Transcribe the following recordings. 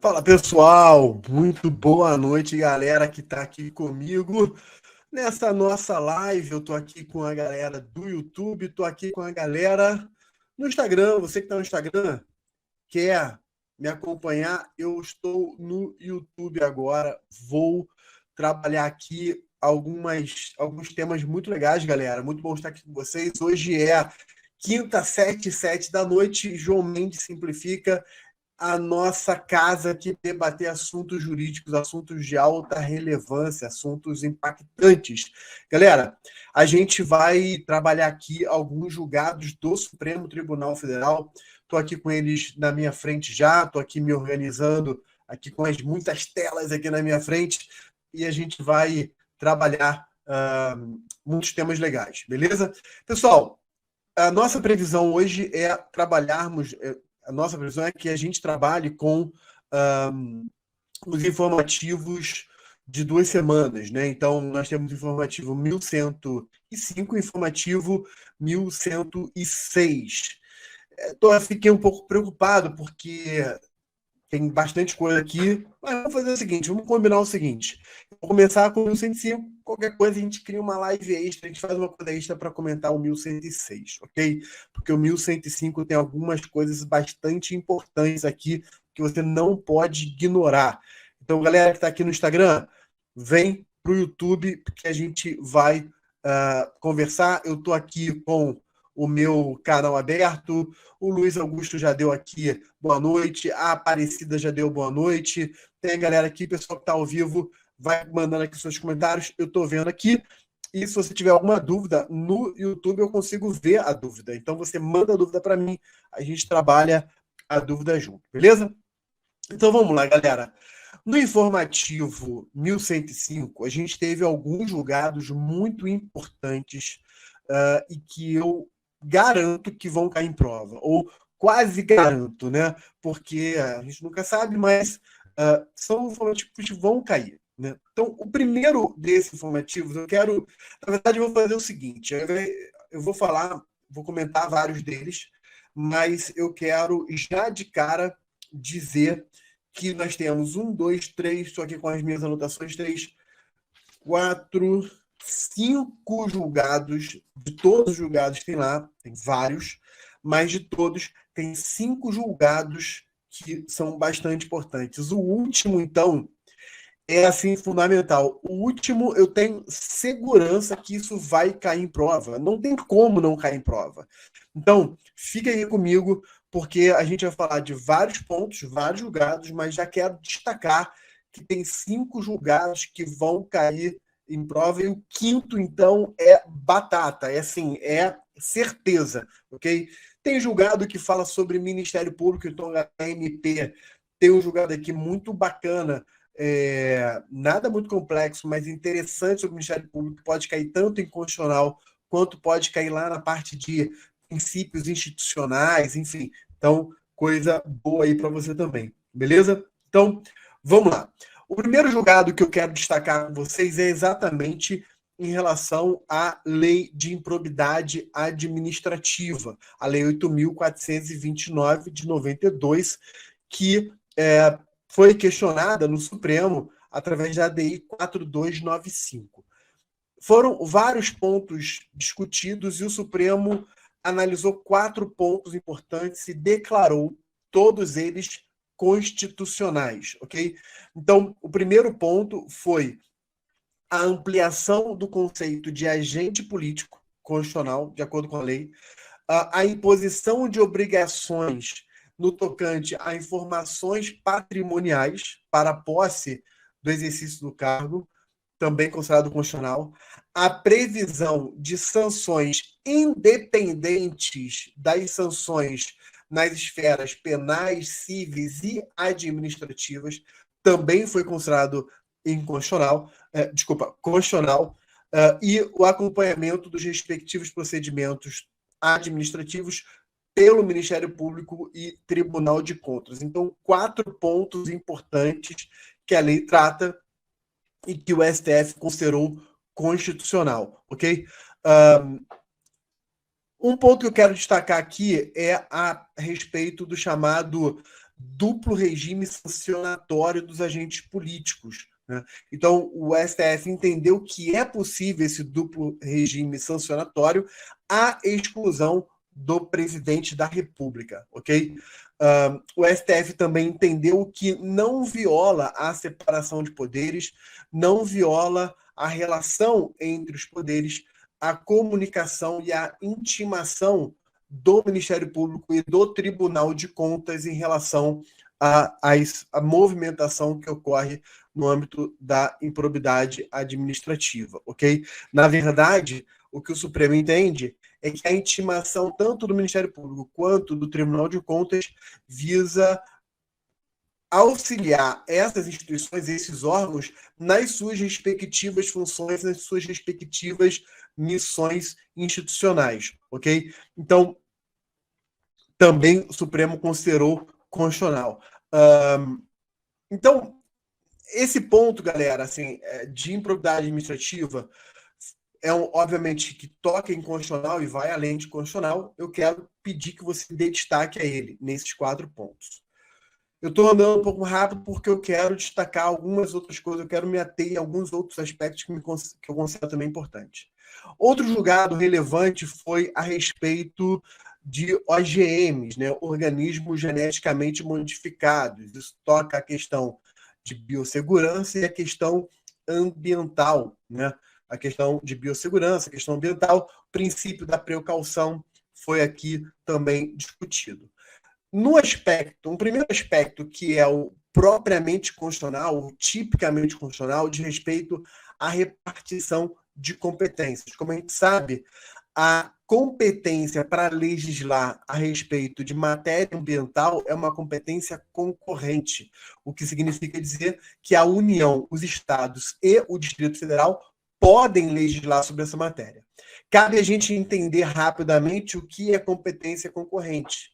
Fala pessoal, muito boa noite, galera que está aqui comigo nessa nossa live. Eu tô aqui com a galera do YouTube, tô aqui com a galera no Instagram. Você que está no Instagram, quer me acompanhar? Eu estou no YouTube agora. Vou trabalhar aqui alguns temas muito legais, galera. Muito bom estar aqui com vocês. Hoje é quinta, 7h07 da noite. João Mendes Simplifica a nossa casa aqui debater assuntos jurídicos, assuntos de alta relevância, assuntos impactantes. Galera, a gente vai trabalhar aqui alguns julgados do Supremo Tribunal Federal. Estou aqui com eles na minha frente já, estou aqui me organizando aqui com muitas telas aqui na minha frente e a gente vai trabalhar muitos temas legais, beleza? Pessoal, a nossa previsão hoje é trabalharmos. A nossa previsão é que a gente trabalhe com os informativos de 2 semanas, né? Então, nós temos informativo 1105 e informativo 1106. Fiquei um pouco preocupado, porque tem bastante coisa aqui, mas vamos fazer o seguinte, vamos combinar o seguinte. Eu vou começar com o 1105, qualquer coisa a gente cria uma live extra, a gente faz uma coisa extra para comentar o 1106, ok? Porque o 1105 tem algumas coisas bastante importantes aqui que você não pode ignorar. Então, galera que está aqui no Instagram, vem para o YouTube, porque a gente vai conversar. Eu estou aqui com o meu canal aberto, o Luiz Augusto já deu aqui boa noite, a Aparecida já deu boa noite, tem a galera aqui, pessoal que está ao vivo, vai mandando aqui seus comentários, eu estou vendo aqui, e se você tiver alguma dúvida, no YouTube eu consigo ver a dúvida, então você manda a dúvida para mim, a gente trabalha a dúvida junto, beleza? Então vamos lá, galera. No informativo 1105, a gente teve alguns julgados muito importantes e que eu garanto que vão cair em prova, ou quase garanto, né? Porque a gente nunca sabe, mas são informativos que vão cair. Né? Então, o primeiro desses informativos, na verdade, eu vou fazer o seguinte: eu vou comentar vários deles, mas eu quero já de cara dizer que nós temos 1, 2, 3, estou aqui com as minhas anotações, 3, 4, 5 julgados, de todos os julgados tem lá, tem vários, mas de todos tem 5 julgados que são bastante importantes. O último, então, é assim fundamental. O último, eu tenho segurança que isso vai cair em prova. Não tem como não cair em prova. Então, fica aí comigo, porque a gente vai falar de vários pontos, vários julgados, mas já quero destacar que tem 5 julgados que vão cair em prova, e o quinto, então, é batata. É assim, é certeza, ok? Tem julgado que fala sobre Ministério Público, então a MP tem um julgado aqui muito bacana, nada muito complexo, mas interessante sobre o Ministério Público, que pode cair tanto em constitucional, quanto pode cair lá na parte de princípios institucionais, enfim. Então, coisa boa aí para você também, beleza? Então, vamos lá. O primeiro julgado que eu quero destacar com vocês é exatamente em relação à Lei de Improbidade Administrativa, a Lei 8.429 de 92, que foi questionada no Supremo através da ADI 4295. Foram vários pontos discutidos e o Supremo analisou 4 pontos importantes e declarou todos eles constitucionais, ok? Então, o primeiro ponto foi a ampliação do conceito de agente político constitucional, de acordo com a lei, a imposição de obrigações no tocante a informações patrimoniais para a posse do exercício do cargo, também considerado constitucional, a previsão de sanções independentes das sanções nas esferas penais, civis e administrativas, também foi considerado inconstitucional, constitucional, e o acompanhamento dos respectivos procedimentos administrativos pelo Ministério Público e Tribunal de Contas. Então, 4 pontos importantes que a lei trata e que o STF considerou constitucional, ok? Um ponto que eu quero destacar aqui é a respeito do chamado duplo regime sancionatório dos agentes políticos, né? Então, o STF entendeu que é possível esse duplo regime sancionatório à exclusão do presidente da República, ok? O STF também entendeu que não viola a separação de poderes, não viola a relação entre os poderes, a comunicação e a intimação do Ministério Público e do Tribunal de Contas em relação à movimentação que ocorre no âmbito da improbidade administrativa, ok? Na verdade, o que o Supremo entende é que a intimação tanto do Ministério Público quanto do Tribunal de Contas visa auxiliar essas instituições, esses órgãos, nas suas respectivas funções, nas suas respectivas missões institucionais, ok? Então, também o Supremo considerou constitucional. Então, esse ponto, galera, assim, de improbidade administrativa, obviamente, que toca em constitucional e vai além de constitucional. Eu quero pedir que você dê destaque a ele, nesses 4 pontos. Eu estou andando um pouco rápido porque eu quero destacar algumas outras coisas, eu quero me ater a alguns outros aspectos que eu considero também importantes. Outro julgado relevante foi a respeito de OGMs, né, organismos geneticamente modificados. Isso toca a questão de biossegurança e a questão ambiental, né? A questão de biossegurança, a questão ambiental, o princípio da precaução foi aqui também discutido. Um primeiro aspecto que é o propriamente constitucional, o tipicamente constitucional, de respeito à repartição de competências. Como a gente sabe, a competência para legislar a respeito de matéria ambiental é uma competência concorrente, o que significa dizer que a União, os estados e o Distrito Federal podem legislar sobre essa matéria. Cabe a gente entender rapidamente o que é competência concorrente.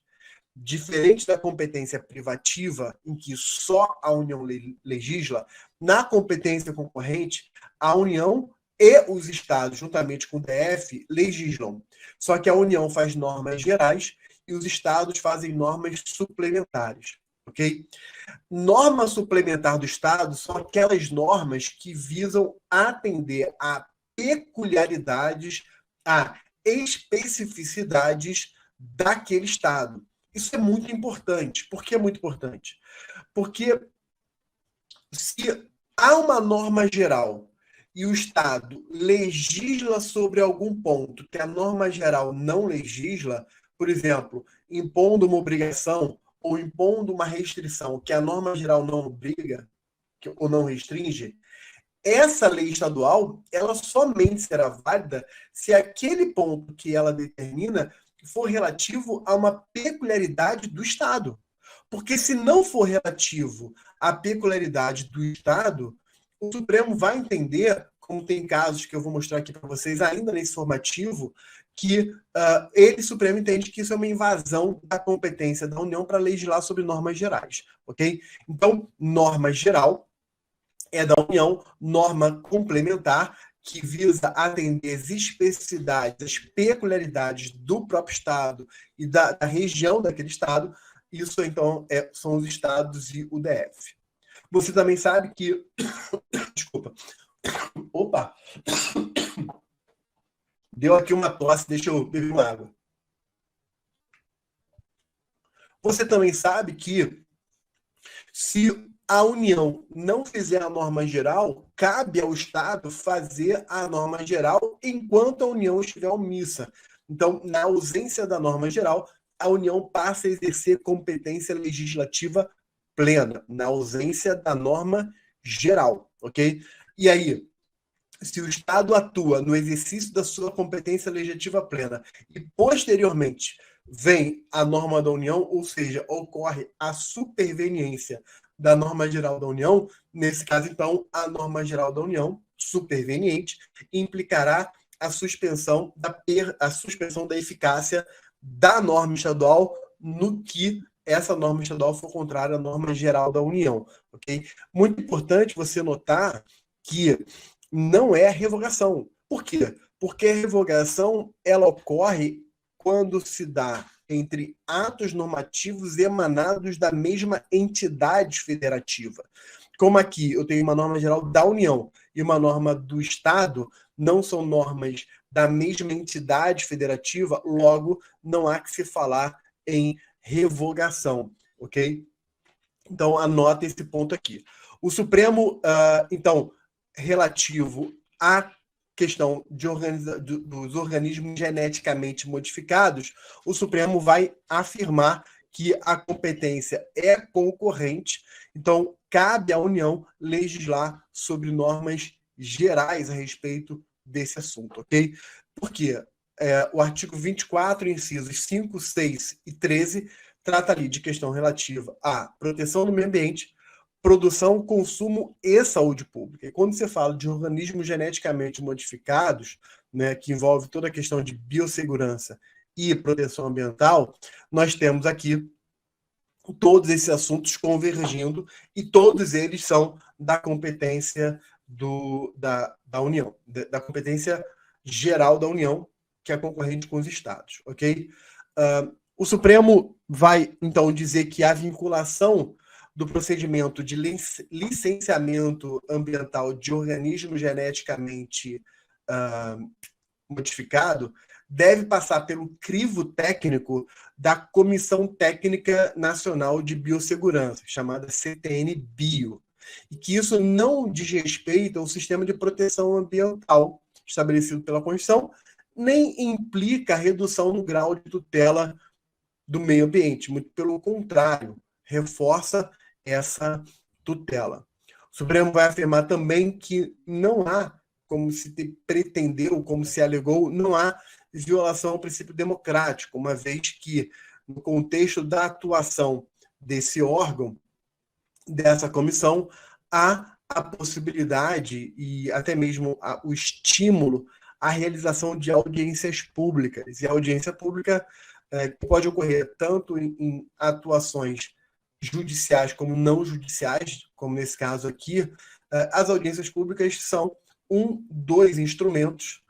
Diferente da competência privativa, em que só a União legisla, na competência concorrente, a União e os estados, juntamente com o DF, legislam. Só que a União faz normas gerais e os estados fazem normas suplementares, ok? Norma suplementar do estado são aquelas normas que visam atender a peculiaridades, a especificidades daquele estado. Isso é muito importante. Por que é muito importante? Porque se há uma norma geral e o Estado legisla sobre algum ponto que a norma geral não legisla, por exemplo, impondo uma obrigação ou impondo uma restrição que a norma geral não obriga ou não restringe, essa lei estadual ela somente será válida se aquele ponto que ela determina for relativo a uma peculiaridade do Estado. Porque se não for relativo à peculiaridade do Estado, o Supremo vai entender, como tem casos que eu vou mostrar aqui para vocês ainda nesse formativo, que ele, Supremo, entende que isso é uma invasão da competência da União para legislar sobre normas gerais, ok? Então, norma geral é da União, norma complementar que visa atender as especificidades, as peculiaridades do próprio Estado e da região daquele Estado. Isso, então, são os estados e o DF. Você também sabe que... Desculpa. Opa! Deu aqui uma tosse, deixa eu beber uma água. Você também sabe que se a União não fizer a norma geral, cabe ao Estado fazer a norma geral enquanto a União estiver omissa. Então, na ausência da norma geral, a União passa a exercer competência legislativa plena, na ausência da norma geral, ok? E aí, se o Estado atua no exercício da sua competência legislativa plena e, posteriormente, vem a norma da União, ou seja, ocorre a superveniência da norma geral da União, nesse caso, então, a norma geral da União, superveniente, implicará a suspensão da eficácia da norma estadual no que essa norma estadual for contrária à norma geral da União, ok? Muito importante você notar que não é a revogação. Por quê? Porque a revogação ela ocorre quando se dá entre atos normativos emanados da mesma entidade federativa. Como aqui eu tenho uma norma geral da União e uma norma do Estado, não são normas da mesma entidade federativa, logo não há que se falar em revogação, ok? Então, anota esse ponto aqui. O Supremo, então, relativo à questão dos organismos geneticamente modificados, o Supremo vai afirmar que a competência é concorrente, então cabe à União legislar sobre normas gerais a respeito desse assunto, ok? Porque o artigo 24, incisos 5, 6 e 13, trata ali de questão relativa à proteção do meio ambiente, produção, consumo e saúde pública. E quando você fala de organismos geneticamente modificados, né, que envolve toda a questão de biossegurança e proteção ambiental, nós temos aqui todos esses assuntos convergindo e todos eles são da competência da União, da competência geral da União, que é concorrente com os estados, ok? O Supremo vai, então, dizer que a vinculação do procedimento de licenciamento ambiental de organismo geneticamente modificado deve passar pelo crivo técnico da Comissão Técnica Nacional de Biossegurança, chamada CTN-Bio, e que isso não diz respeito ao sistema de proteção ambiental estabelecido pela Constituição, nem implica a redução no grau de tutela do meio ambiente, muito pelo contrário, reforça essa tutela. O Supremo vai afirmar também que não há, como se pretendeu, como se alegou, não há violação ao princípio democrático, uma vez que, no contexto da atuação desse órgão, dessa comissão, há a possibilidade e até mesmo o estímulo à realização de audiências públicas. E a audiência pública pode ocorrer tanto em atuações judiciais como não judiciais, como nesse caso aqui. As audiências públicas são dos instrumentos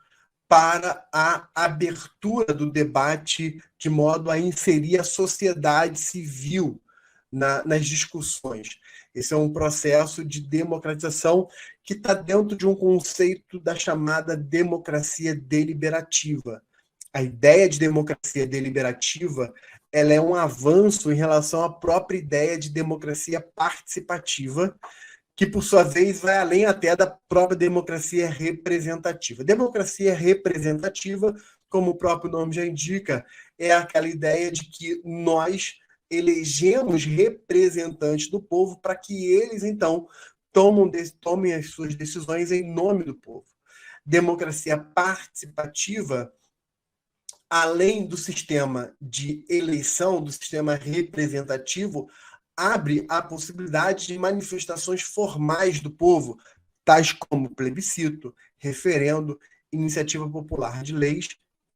para a abertura do debate de modo a inserir a sociedade civil nas discussões. Esse é um processo de democratização que está dentro de um conceito da chamada democracia deliberativa. A ideia de democracia deliberativa ela é um avanço em relação à própria ideia de democracia participativa, que, por sua vez, vai além até da própria democracia representativa. Democracia representativa, como o próprio nome já indica, é aquela ideia de que nós elegemos representantes do povo para que eles, então, tomem as suas decisões em nome do povo. Democracia participativa, além do sistema de eleição, do sistema representativo, abre a possibilidade de manifestações formais do povo, tais como plebiscito, referendo, iniciativa popular de leis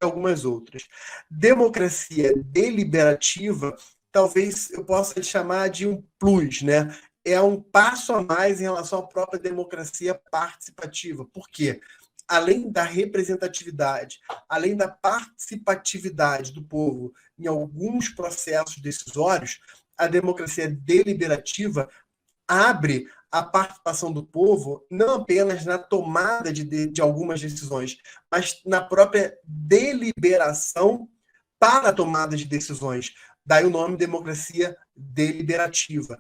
e algumas outras. Democracia deliberativa, talvez eu possa chamar de um plus, né? É um passo a mais em relação à própria democracia participativa. Por quê? Além da representatividade, além da participatividade do povo em alguns processos decisórios, a democracia deliberativa abre a participação do povo não apenas na tomada de algumas decisões, mas na própria deliberação para a tomada de decisões. Daí o nome democracia deliberativa.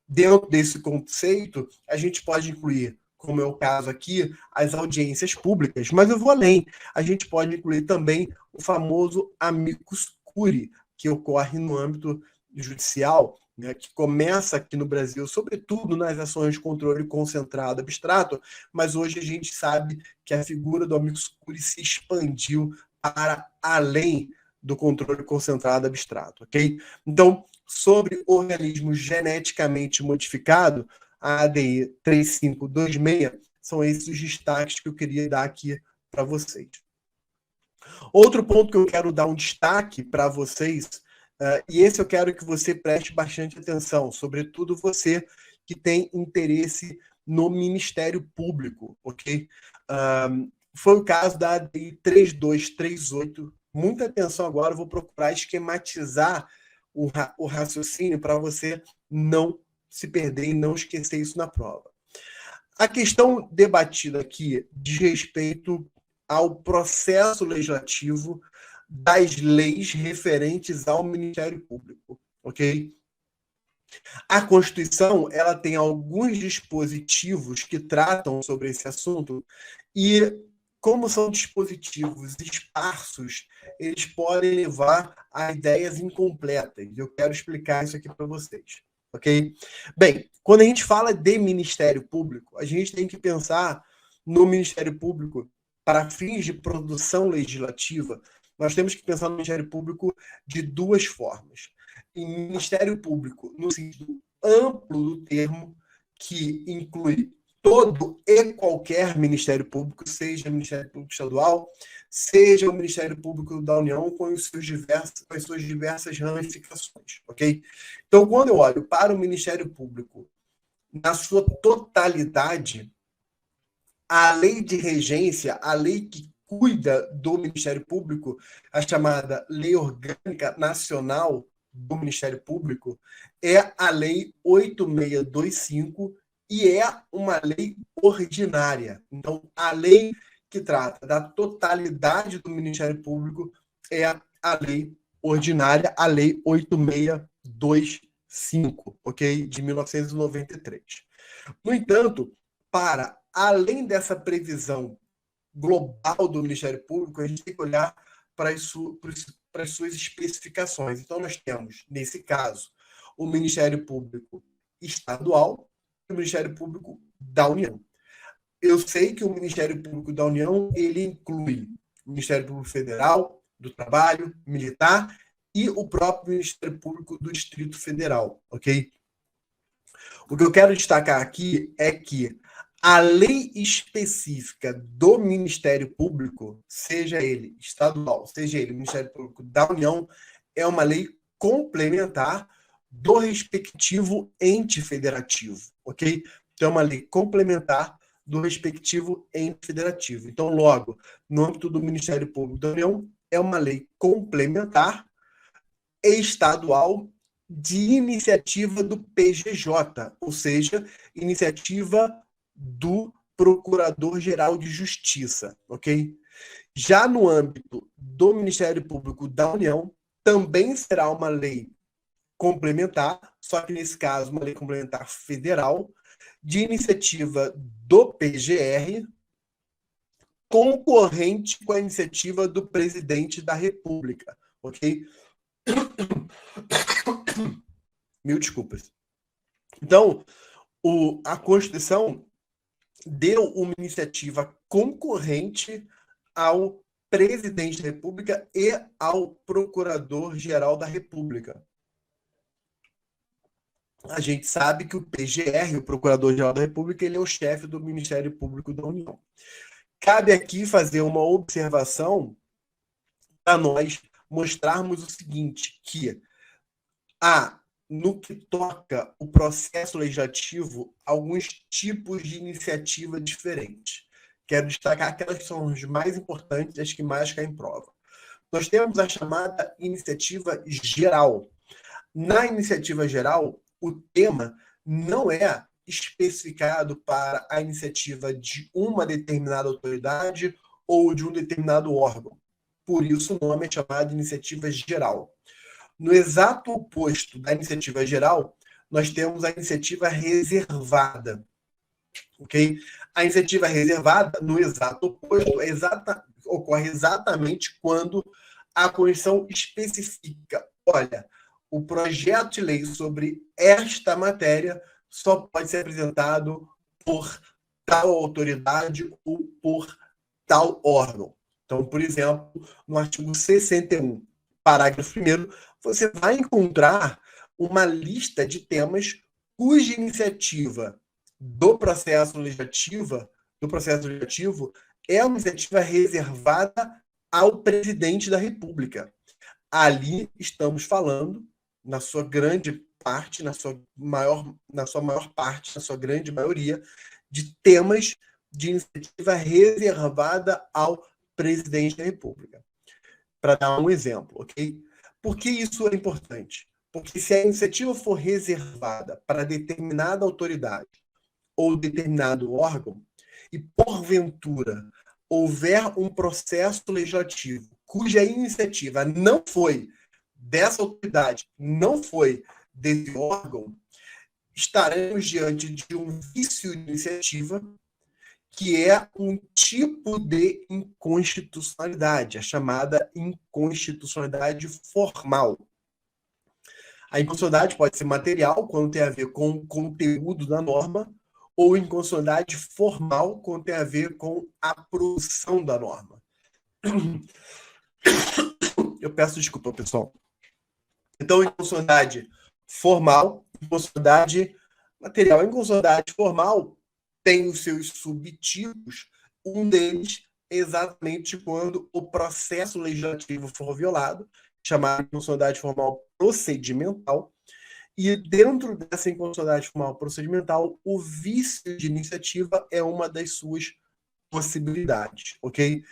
Dentro desse conceito, a gente pode incluir, como é o caso aqui, as audiências públicas, mas eu vou além. A gente pode incluir também o famoso amicus curiae, que ocorre no âmbito judicial, né, que começa aqui no Brasil, sobretudo nas ações de controle concentrado abstrato, mas hoje a gente sabe que a figura do amicus curiae se expandiu para além do controle concentrado abstrato, ok? Então, sobre organismos geneticamente modificados, a ADI 3526, são esses os destaques que eu queria dar aqui para vocês. Outro ponto que eu quero dar um destaque para vocês, e esse eu quero que você preste bastante atenção, sobretudo você que tem interesse no Ministério Público, ok? Foi o caso da ADI 3238 muita atenção agora, eu vou procurar esquematizar o raciocínio para você não se perder e não esquecer isso na prova. A questão debatida aqui diz respeito ao processo legislativo das leis referentes ao Ministério Público, ok? A Constituição, ela tem alguns dispositivos que tratam sobre esse assunto e, como são dispositivos esparsos, eles podem levar a ideias incompletas. Eu quero explicar isso aqui para vocês, ok? Bem, quando a gente fala de Ministério Público, a gente tem que pensar no Ministério Público para fins de produção legislativa. Nós temos que pensar no Ministério Público de duas formas. Em Ministério Público, no sentido amplo do termo, que inclui todo e qualquer Ministério Público, seja o Ministério Público Estadual, seja o Ministério Público da União, com as suas diversas ramificações, ok? Então, quando eu olho para o Ministério Público na sua totalidade, a lei de regência, a lei que cuida do Ministério Público, a chamada Lei Orgânica Nacional do Ministério Público, é a Lei 8625 e é uma lei ordinária. Então, a lei que trata da totalidade do Ministério Público é a lei ordinária, a Lei 8625, ok? De 1993. No entanto, para além dessa previsão global do Ministério Público, a gente tem que olhar para as suas especificações. Então, nós temos, nesse caso, o Ministério Público Estadual e o Ministério Público da União. Eu sei que o Ministério Público da União, ele inclui o Ministério Público Federal, do Trabalho, Militar e o próprio Ministério Público do Distrito Federal, ok? O que eu quero destacar aqui é que a lei específica do Ministério Público, seja ele estadual, seja ele Ministério Público da União, é uma lei complementar do respectivo ente federativo, ok? Então, é uma lei complementar do respectivo ente federativo. Então, logo, no âmbito do Ministério Público da União, é uma lei complementar estadual de iniciativa do PGJ, ou seja, iniciativa do Procurador-Geral de Justiça, ok? Já no âmbito do Ministério Público da União, também será uma lei complementar, só que nesse caso uma lei complementar federal, de iniciativa do PGR, concorrente com a iniciativa do Presidente da República, ok? Mil desculpas. Então, a Constituição deu uma iniciativa concorrente ao Presidente da República e ao Procurador-Geral da República. A gente sabe que o PGR, o Procurador-Geral da República, ele é o chefe do Ministério Público da União. Cabe aqui fazer uma observação para nós mostrarmos o seguinte, que no que toca o processo legislativo, alguns tipos de iniciativa diferentes. Quero destacar aquelas que são as mais importantes e as que mais caem em prova. Nós temos a chamada iniciativa geral. Na iniciativa geral, o tema não é especificado para a iniciativa de uma determinada autoridade ou de um determinado órgão. Por isso, o nome é chamado de iniciativa geral. No exato oposto da iniciativa geral, nós temos a iniciativa reservada. Ok? A iniciativa reservada, no exato oposto, ocorre exatamente quando a Constituição especifica: olha, o projeto de lei sobre esta matéria só pode ser apresentado por tal autoridade ou por tal órgão. Então, por exemplo, no artigo 61, parágrafo 1º, você vai encontrar uma lista de temas cuja iniciativa do processo legislativo é uma iniciativa reservada ao presidente da República. Ali estamos falando, na sua grande parte, na sua maior parte, na sua grande maioria, de temas de iniciativa reservada ao presidente da República. para dar um exemplo, ok? Por que isso é importante? Porque se a iniciativa for reservada para determinada autoridade ou determinado órgão, e porventura houver um processo legislativo cuja iniciativa não foi dessa autoridade, não foi desse órgão, estaremos diante de um vício de iniciativa que é um tipo de inconstitucionalidade, a chamada inconstitucionalidade formal. A inconstitucionalidade pode ser material, quando tem a ver com o conteúdo da norma, ou inconstitucionalidade formal, quando tem a ver com a produção da norma. Eu peço desculpa, pessoal. Então, inconstitucionalidade formal, inconstitucionalidade material. A inconstitucionalidade formal tem os seus subtipos, um deles exatamente quando o processo legislativo for violado, chamada inconstitucionalidade formal procedimental, e dentro dessa inconstitucionalidade formal procedimental, o vício de iniciativa é uma das suas possibilidades, ok?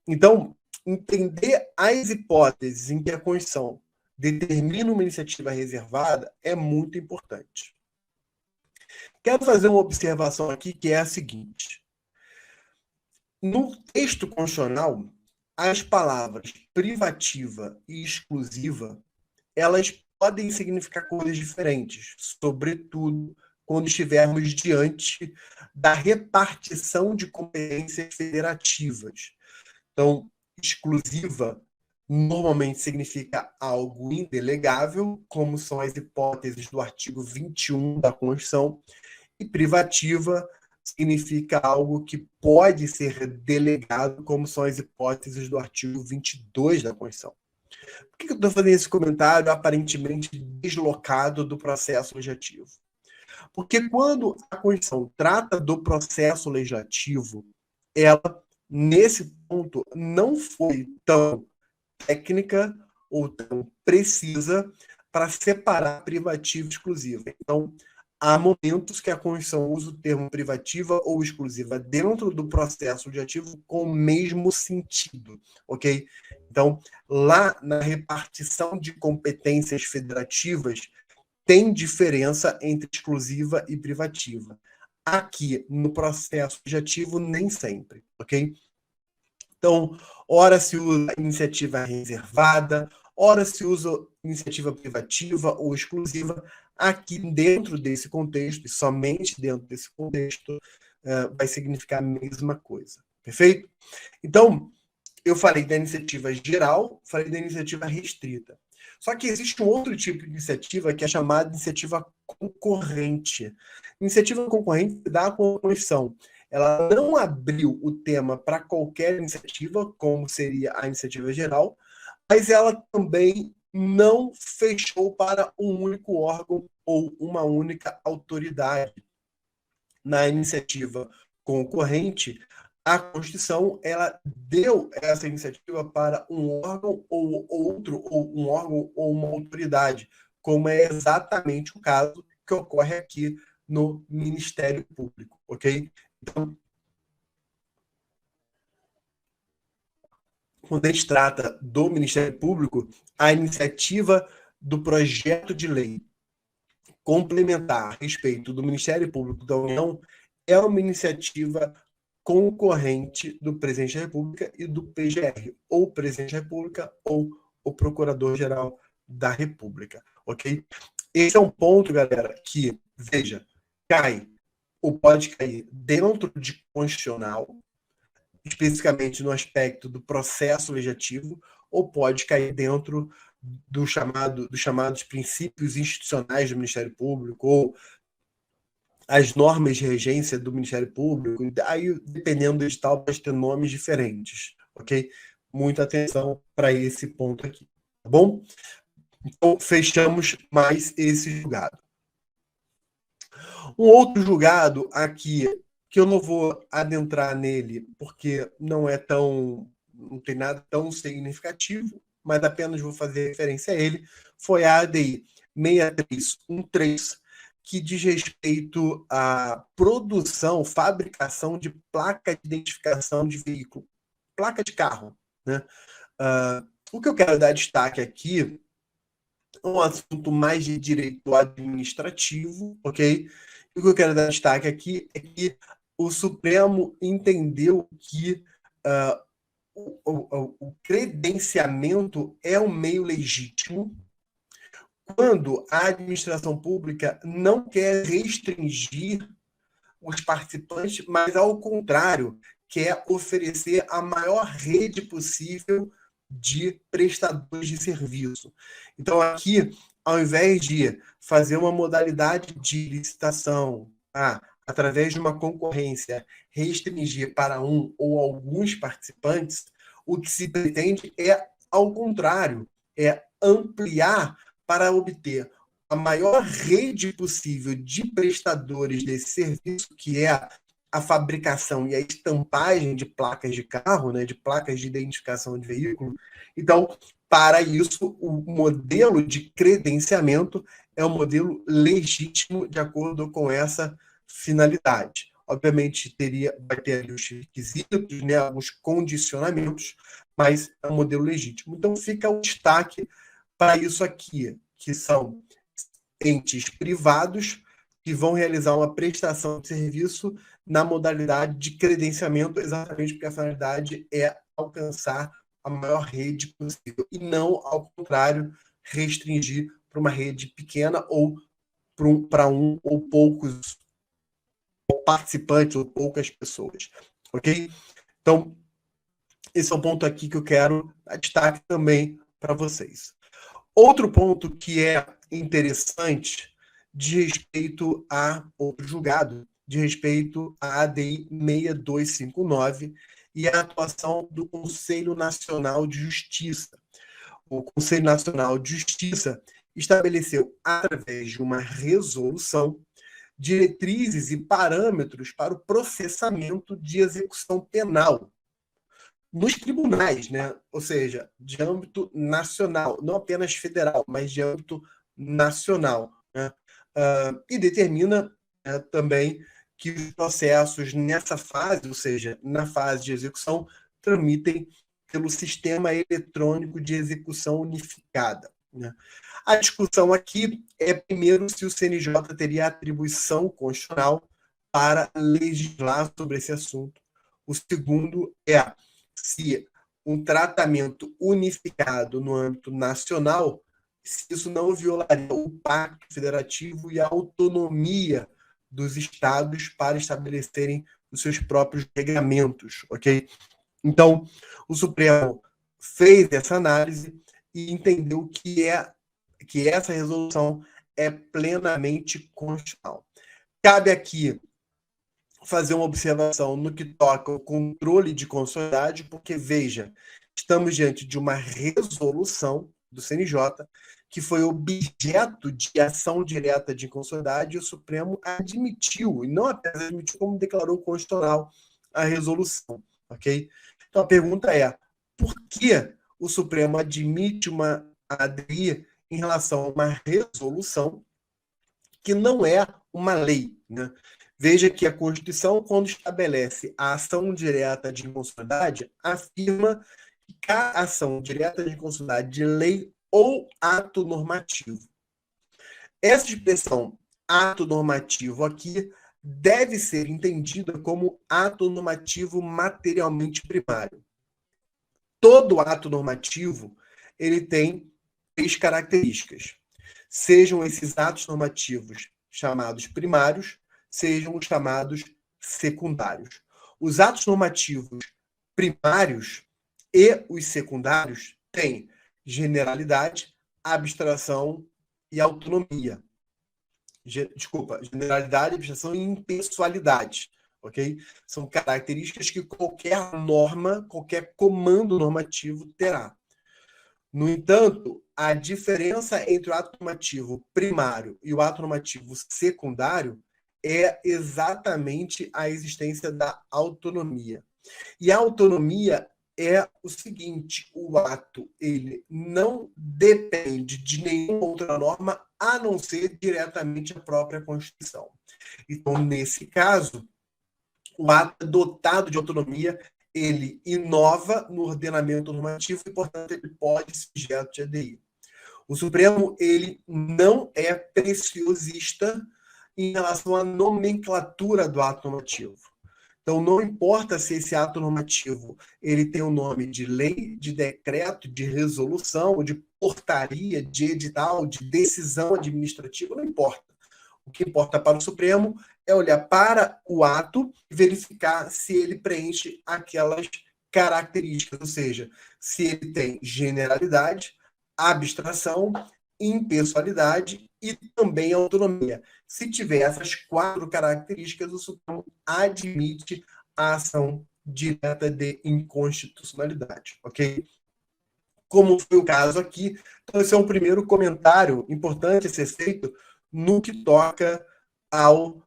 Então, entender as hipóteses em que a Constituição determina uma iniciativa reservada é muito importante. Quero fazer uma observação aqui que é a seguinte. No texto constitucional, as palavras privativa e exclusiva, elas podem significar coisas diferentes, sobretudo quando estivermos diante da repartição de competências federativas. Então, exclusiva normalmente significa algo indelegável, como são as hipóteses do artigo 21 da Constituição, e privativa significa algo que pode ser delegado, como são as hipóteses do artigo 22 da Constituição. Por que eu estou fazendo esse comentário aparentemente deslocado do processo legislativo? Porque quando a Constituição trata do processo legislativo, ela, nesse ponto, não foi tão técnica ou tão precisa para separar privativa e exclusiva. Então, há momentos que a Constituição usa o termo privativa ou exclusiva dentro do processo legislativo com o mesmo sentido, ok? Então, lá na repartição de competências federativas, tem diferença entre exclusiva e privativa. Aqui, no processo legislativo, nem sempre, ok? Então, ora se usa iniciativa reservada, ora se usa iniciativa privativa ou exclusiva. Aqui, dentro desse contexto, e somente dentro desse contexto, vai significar a mesma coisa. Perfeito? Então, eu falei da iniciativa geral, falei da iniciativa restrita. Só que existe um outro tipo de iniciativa que é chamada de iniciativa concorrente. Iniciativa concorrente dá com a Constituição. Ela não abriu o tema para qualquer iniciativa, como seria a iniciativa geral, mas ela também não fechou para um único órgão ou uma única autoridade. Na iniciativa concorrente, a Constituição ela deu essa iniciativa para um órgão ou outro, ou um órgão ou uma autoridade, como é exatamente o caso que ocorre aqui no Ministério Público, ok? Então, quando a gente trata do Ministério Público, a iniciativa do projeto de lei complementar a respeito do Ministério Público da União é uma iniciativa concorrente do Presidente da República e do PGR, ou o Presidente da República ou o Procurador-Geral da República, ok? Esse é um ponto, galera, que, veja, cai ou pode cair dentro de constitucional, especificamente no aspecto do processo legislativo, ou pode cair dentro dos chamados princípios institucionais do Ministério Público, ou as normas de regência do Ministério Público, aí, dependendo do edital, pode ter nomes diferentes, ok? Muita atenção para esse ponto aqui, tá bom? Então, fechamos mais esse julgado. Um outro julgado aqui, que eu não vou adentrar nele, porque não tem nada tão significativo, mas apenas vou fazer referência a ele, foi a ADI 6313, que diz respeito à produção, fabricação de placa de identificação de veículo, placa de carro, né? O que eu quero dar destaque aqui é um assunto mais de direito administrativo, ok? E o que eu quero dar destaque aqui é que o Supremo entendeu que o credenciamento é um meio legítimo quando a administração pública não quer restringir os participantes, mas ao contrário, quer oferecer a maior rede possível de prestadores de serviço. Então, aqui, ao invés de fazer uma modalidade de licitação, através de uma concorrência, restringir para um ou alguns participantes, o que se pretende é, ao contrário, é ampliar para obter a maior rede possível de prestadores desse serviço, que é a fabricação e a estampagem de placas de carro, né, de placas de identificação de veículo. Então, para isso, o modelo de credenciamento é um modelo legítimo de acordo com essa finalidade. Obviamente, vai ter ali os requisitos, né, alguns condicionamentos, mas é um modelo legítimo. Então, fica o destaque para isso aqui, que são entes privados que vão realizar uma prestação de serviço na modalidade de credenciamento, exatamente porque a finalidade é alcançar a maior rede possível e não, ao contrário, restringir para uma rede pequena ou para um ou poucos participantes ou poucas pessoas, ok? Então, esse é um ponto aqui que eu quero dar destaque também para vocês. Outro ponto que é interessante de respeito a outro julgado, de respeito à ADI 6259 e a atuação do Conselho Nacional de Justiça. O Conselho Nacional de Justiça estabeleceu, através de uma resolução, diretrizes e parâmetros para o processamento de execução penal nos tribunais, né? Ou seja, de âmbito nacional, não apenas federal, mas de âmbito nacional, né? E determina também que os processos nessa fase, ou seja, na fase de execução, tramitem pelo Sistema Eletrônico de Execução Unificada, né? A discussão aqui é, primeiro, se o CNJ teria atribuição constitucional para legislar sobre esse assunto. O segundo é se um tratamento unificado no âmbito nacional, se isso não violaria o Pacto Federativo e a autonomia dos estados para estabelecerem os seus próprios regulamentos, ok? Então, o Supremo fez essa análise e entendeu que essa resolução é plenamente constitucional. Cabe aqui fazer uma observação no que toca ao controle de constitucionalidade, porque, veja, estamos diante de uma resolução do CNJ que foi objeto de ação direta de inconstitucionalidade e o Supremo admitiu, e não apenas admitiu, como declarou constitucional a resolução, ok? Então, a pergunta é, por que o Supremo admite uma ADI em relação a uma resolução que não é uma lei, né? Veja que a Constituição, quando estabelece a ação direta de inconstitucionalidade, afirma que a ação direta de inconstitucionalidade de lei ou ato normativo. Essa expressão ato normativo aqui deve ser entendida como ato normativo materialmente primário. Todo ato normativo ele tem 3 características. Sejam esses atos normativos chamados primários, sejam os chamados secundários. Os atos normativos primários e os secundários têm generalidade, abstração e autonomia. Generalidade, abstração e impessoalidade, ok? São características que qualquer norma, qualquer comando normativo terá. No entanto, a diferença entre o ato normativo primário e o ato normativo secundário é exatamente a existência da autonomia. E a autonomia é o seguinte: o ato ele não depende de nenhuma outra norma a não ser diretamente a própria Constituição. Então, nesse caso, o ato dotado de autonomia ele inova no ordenamento normativo e, portanto, ele pode ser objeto de ADI. O Supremo ele não é preciosista em relação à nomenclatura do ato normativo. Então, não importa se esse ato normativo ele tem o nome de lei, de decreto, de resolução, de portaria, de edital, de decisão administrativa, não importa. O que importa para o Supremo é olhar para o ato e verificar se ele preenche aquelas características, ou seja, se ele tem generalidade, abstração, impessoalidade e também autonomia. Se tiver essas 4 características, o Supremo admite a ação direta de inconstitucionalidade, ok? Como foi o caso aqui, então esse é um primeiro comentário importante a ser feito no que toca ao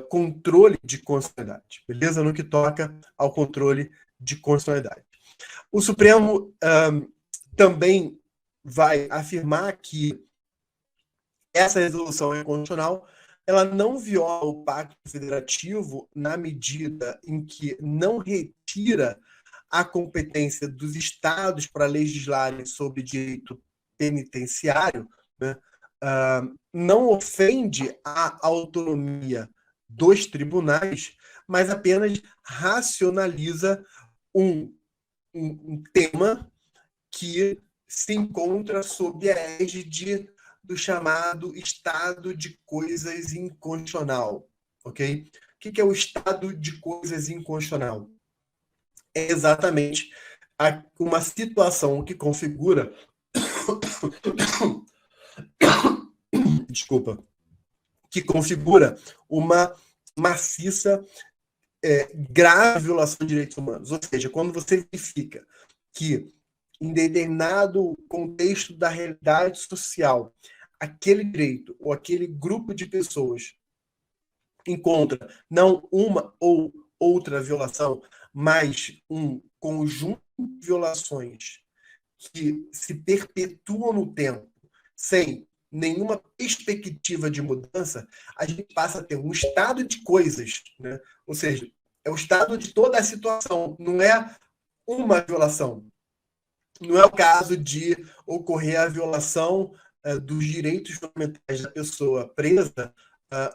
controle de constitucionalidade, beleza? No que toca ao controle de constitucionalidade. O Supremo também vai afirmar que essa resolução inconstitucional ela não viola o Pacto Federativo na medida em que não retira a competência dos estados para legislarem sobre direito penitenciário, né? Não ofende a autonomia dos tribunais, mas apenas racionaliza um tema que se encontra sob a égide do chamado estado de coisas inconstitucional, ok? O que é o estado de coisas inconstitucional? É exatamente uma situação que configura desculpa, que configura uma maciça, grave violação de direitos humanos. Ou seja, quando você verifica que, em determinado contexto da realidade social, aquele direito ou aquele grupo de pessoas encontra não uma ou outra violação, mas um conjunto de violações que se perpetuam no tempo sem nenhuma perspectiva de mudança, a gente passa a ter um estado de coisas, né? Ou seja, é o estado de toda a situação, não é uma violação. Não é o caso de ocorrer a violação dos direitos fundamentais da pessoa presa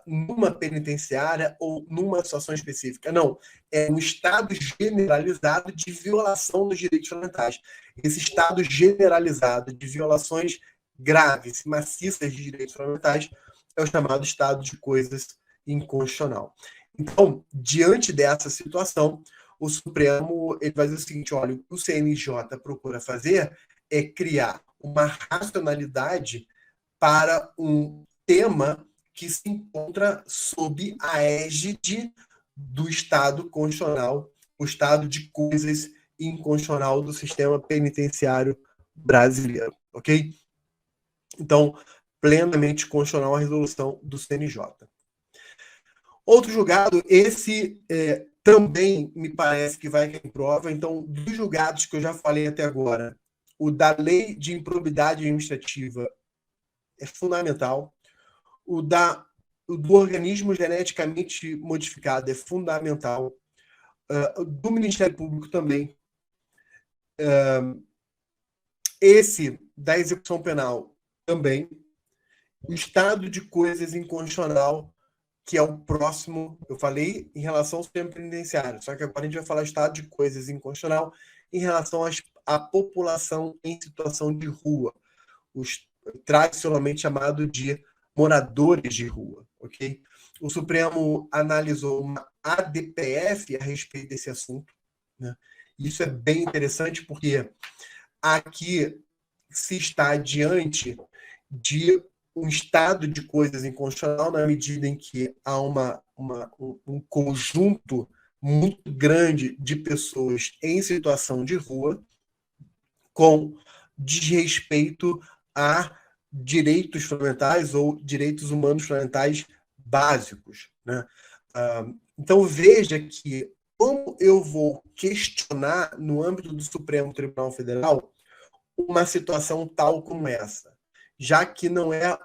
numa penitenciária ou numa situação específica. Não, é um estado generalizado de violação dos direitos fundamentais. Esse estado generalizado de violações graves, maciças de direitos fundamentais é o chamado estado de coisas inconstitucional. Então, diante dessa situação, o Supremo ele vai dizer o seguinte: olha, o que o CNJ procura fazer é criar uma racionalidade para um tema que se encontra sob a égide do Estado constitucional, o estado de coisas inconstitucional do sistema penitenciário brasileiro, ok? Então, plenamente constitucional a resolução do CNJ. Outro julgado, esse também me parece que vai cair em prova. Então, dos julgados que eu já falei até agora, o da lei de improbidade administrativa é fundamental. O do organismo geneticamente modificado é fundamental. Do Ministério Público também. Esse da execução penal também. O estado de coisas inconstitucional, que é o próximo, eu falei em relação ao sistema penitenciário, só que agora a gente vai falar estado de coisas inconstitucional em relação à população em situação de rua, os tradicionalmente chamado de moradores de rua, ok? O Supremo analisou uma ADPF a respeito desse assunto, né? Isso é bem interessante porque aqui se está diante de um estado de coisas inconstitucional na medida em que há um conjunto muito grande de pessoas em situação de rua com desrespeito a direitos fundamentais ou direitos humanos fundamentais básicos, né? Então veja que como eu vou questionar no âmbito do Supremo Tribunal Federal uma situação tal como essa, já que não é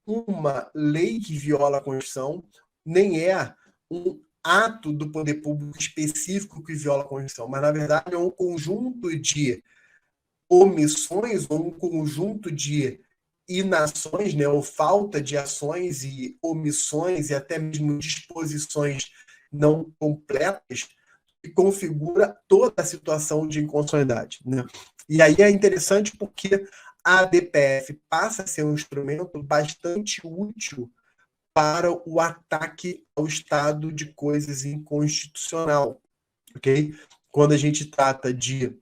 uma lei que viola a Constituição, nem é um ato do poder público específico que viola a Constituição, mas, na verdade, é um conjunto de omissões ou um conjunto de inações, né, ou falta de ações e omissões e até mesmo disposições não completas que configura toda a situação de inconstitucionalidade, né? E aí é interessante porque a ADPF passa a ser um instrumento bastante útil para o ataque ao estado de coisas inconstitucional, ok? Quando a gente trata de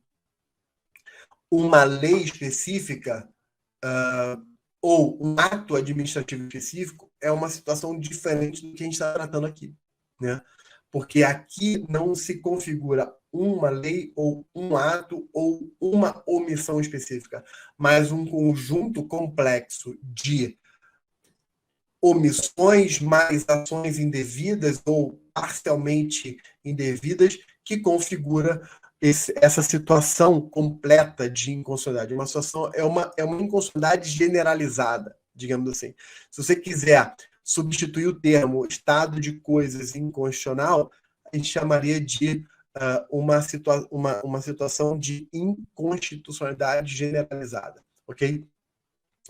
uma lei específica, ou um ato administrativo específico, é uma situação diferente do que a gente está tratando aqui, né? Porque aqui não se configura uma lei ou um ato ou uma omissão específica, mas um conjunto complexo de omissões mais ações indevidas ou parcialmente indevidas que configura essa situação completa de inconstitucionalidade. Uma situação é uma inconstitucionalidade generalizada, digamos assim. Se você quiser substituir o termo estado de coisas inconstitucional, a gente chamaria de uma situação de inconstitucionalidade generalizada, ok?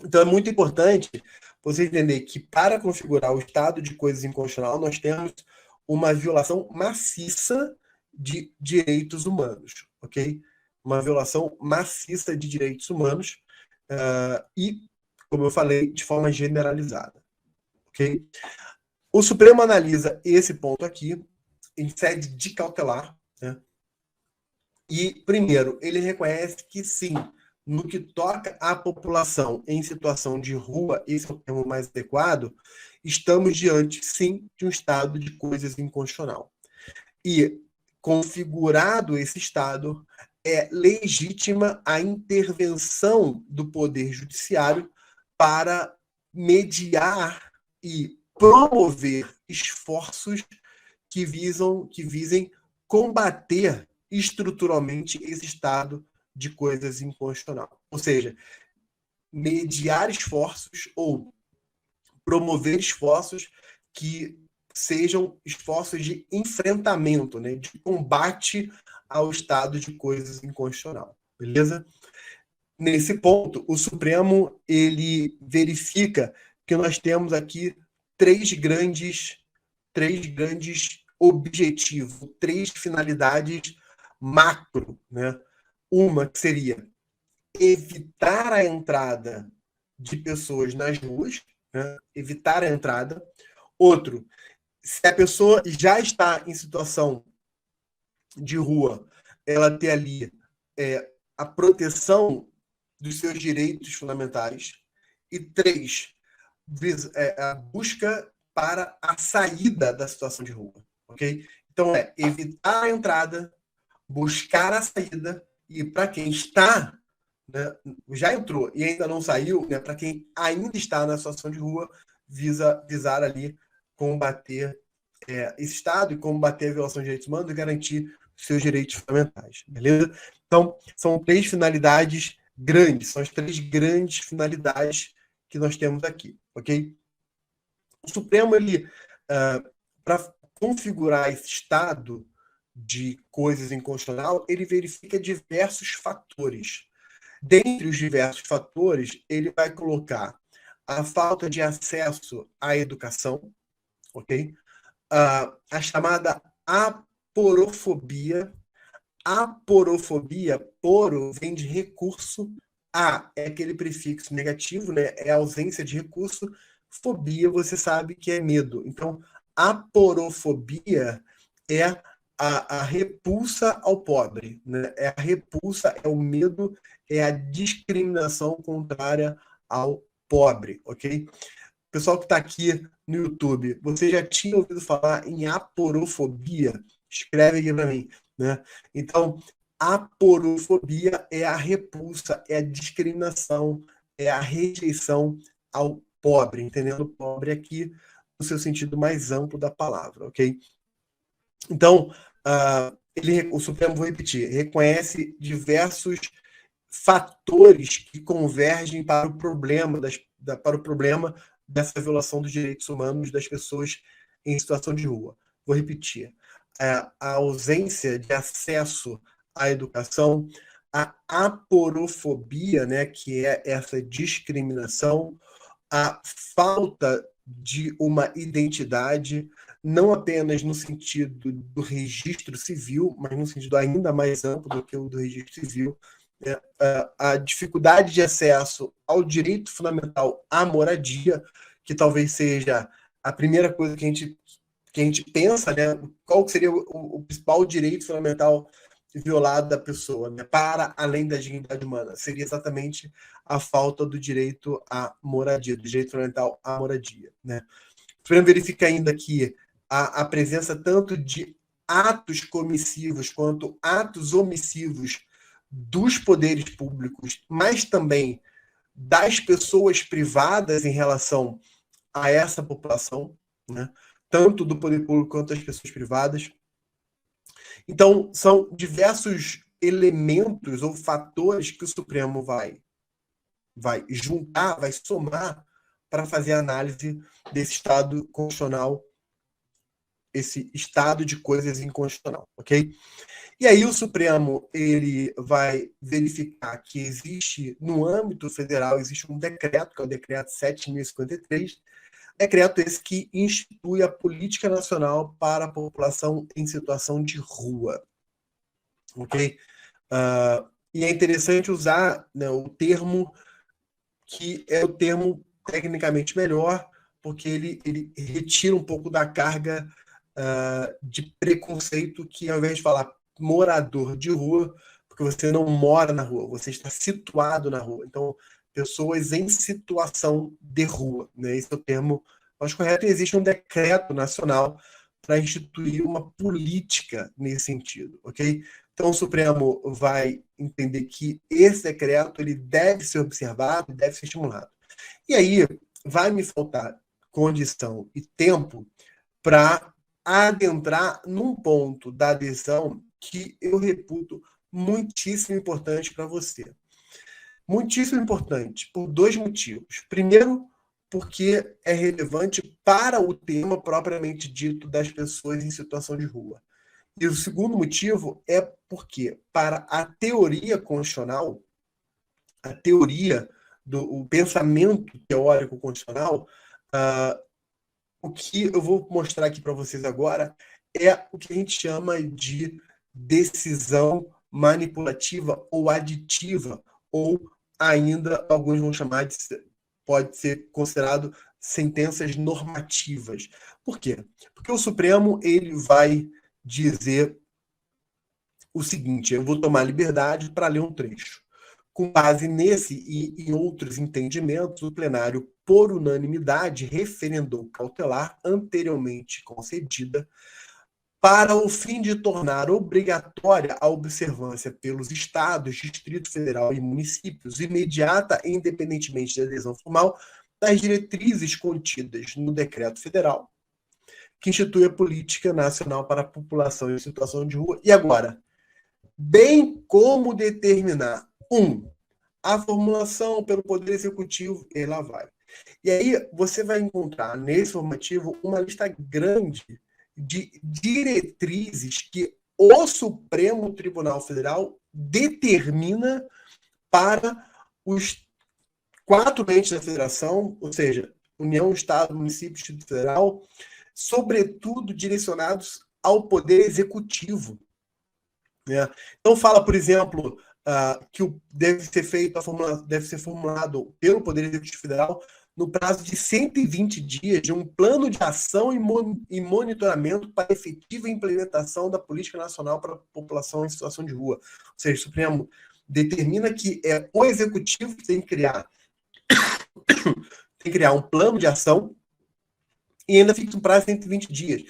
Então é muito importante você entender que para configurar o estado de coisas inconstitucional, nós temos uma violação maciça de direitos humanos, ok? Uma violação maciça de direitos humanos e, como eu falei, de forma generalizada, ok? O Supremo analisa esse ponto aqui em sede de cautelar, né? E, primeiro, ele reconhece que sim, no que toca à população em situação de rua, esse é o termo mais adequado, estamos diante, sim, de um estado de coisas inconstitucional. E, configurado esse estado, é legítima a intervenção do Poder Judiciário para mediar e promover esforços que visem combater estruturalmente esse estado de coisas inconstitucional. Ou seja, mediar esforços ou promover esforços que sejam esforços de enfrentamento, né, de combate ao estado de coisas inconstitucional. Beleza? Nesse ponto, o Supremo ele verifica que nós temos aqui três grandes objetivos, três finalidades macro, né? Uma que seria evitar a entrada de pessoas nas ruas, né? Evitar a entrada. Outro, se a pessoa já está em situação de rua, ela ter ali a proteção dos seus direitos fundamentais. E três, a busca para a saída da situação de rua, ok? Então, evitar a entrada, buscar a saída, e para quem está, né, já entrou e ainda não saiu, né, para quem ainda está na situação de rua, visar ali combater esse Estado e combater a violação de direitos humanos e garantir seus direitos fundamentais, beleza? Então, são três finalidades grandes, são as três grandes finalidades que nós temos aqui, ok? O Supremo, ele, para configurar esse estado de coisas inconstitucional, ele verifica diversos fatores. Dentre os diversos fatores, ele vai colocar a falta de acesso à educação, ok? A chamada aporofobia. Aporofobia, poro vem de recurso, a é aquele prefixo negativo, né? É a ausência de recurso, fobia você sabe que é medo. Então, aporofobia é a repulsa ao pobre, né? É a repulsa, é o medo, é a discriminação contrária ao pobre, ok? Pessoal que está aqui no YouTube, você já tinha ouvido falar em aporofobia? Escreve aqui para mim, né? Então, aporofobia é a repulsa, é a discriminação, é a rejeição ao pobre, entendendo o pobre aqui no seu sentido mais amplo da palavra, ok? Então, o Supremo, vou repetir, reconhece diversos fatores que convergem para o problema dessa violação dos direitos humanos das pessoas em situação de rua. Vou repetir. A ausência de acesso à educação, a aporofobia, né, que é essa discriminação, a falta de uma identidade, não apenas no sentido do registro civil, mas no sentido ainda mais amplo do que o do registro civil, né? A dificuldade de acesso ao direito fundamental à moradia, que talvez seja a primeira coisa que a gente pensa, né? Qual seria o principal direito fundamental violado da pessoa, né? Para além da dignidade humana? Seria exatamente a falta do direito à moradia, do direito fundamental à moradia, né? O Supremo verifica ainda que a presença tanto de atos comissivos quanto atos omissivos dos poderes públicos, mas também das pessoas privadas em relação a essa população, né? Tanto do poder público quanto das pessoas privadas. Então, são diversos elementos ou fatores que o Supremo vai juntar, vai somar para fazer a análise desse estado constitucional, esse estado de coisas inconstitucional, ok? E aí o Supremo ele vai verificar que existe, no âmbito federal, existe um decreto, que é o decreto 7.053, decreto esse que institui a Política Nacional para a População em Situação de Rua, ok? E é interessante usar, né, o termo que é o termo tecnicamente melhor, porque ele retira um pouco da carga de preconceito que, ao invés de falar morador de rua, porque você não mora na rua, você está situado na rua. Então, pessoas em situação de rua, né? Esse é o termo mais correto, e existe um decreto nacional para instituir uma política nesse sentido, ok? Então, o Supremo vai entender que esse decreto ele deve ser observado, deve ser estimulado. E aí, vai me faltar condição e tempo para adentrar num ponto da adesão que eu reputo muitíssimo importante para você. Muitíssimo importante por dois motivos. Primeiro, porque é relevante para o tema propriamente dito das pessoas em situação de rua. E o segundo motivo é porque, para a teoria constitucional, a teoria do pensamento teórico constitucional, o que eu vou mostrar aqui para vocês agora é o que a gente chama de decisão manipulativa ou aditiva, ou ainda alguns vão chamar de, pode ser considerado sentenças normativas. Por quê? Porque o Supremo ele vai dizer o seguinte, eu vou tomar liberdade para ler um trecho. Com base nesse e em outros entendimentos, o plenário, por unanimidade, referendou cautelar anteriormente concedida para o fim de tornar obrigatória a observância pelos estados, Distrito Federal e municípios, imediata e independentemente da adesão formal, das diretrizes contidas no Decreto Federal, que institui a Política Nacional para a População em Situação de Rua. E agora, bem como determinar a formulação pelo Poder Executivo, e lá vai. E aí você vai encontrar nesse formativo uma lista grande de diretrizes que o Supremo Tribunal Federal determina para os 4 entes da federação, ou seja, União, Estado, Município, Distrito Federal, sobretudo direcionados ao Poder Executivo. Né? Então fala, por exemplo, que deve ser formulado pelo Poder Executivo Federal no prazo de 120 dias de um plano de ação e monitoramento para efetiva implementação da Política Nacional para a População em Situação de Rua. Ou seja, o Supremo determina que é o Executivo que tem que criar um plano de ação e ainda fixa um prazo de 120 dias.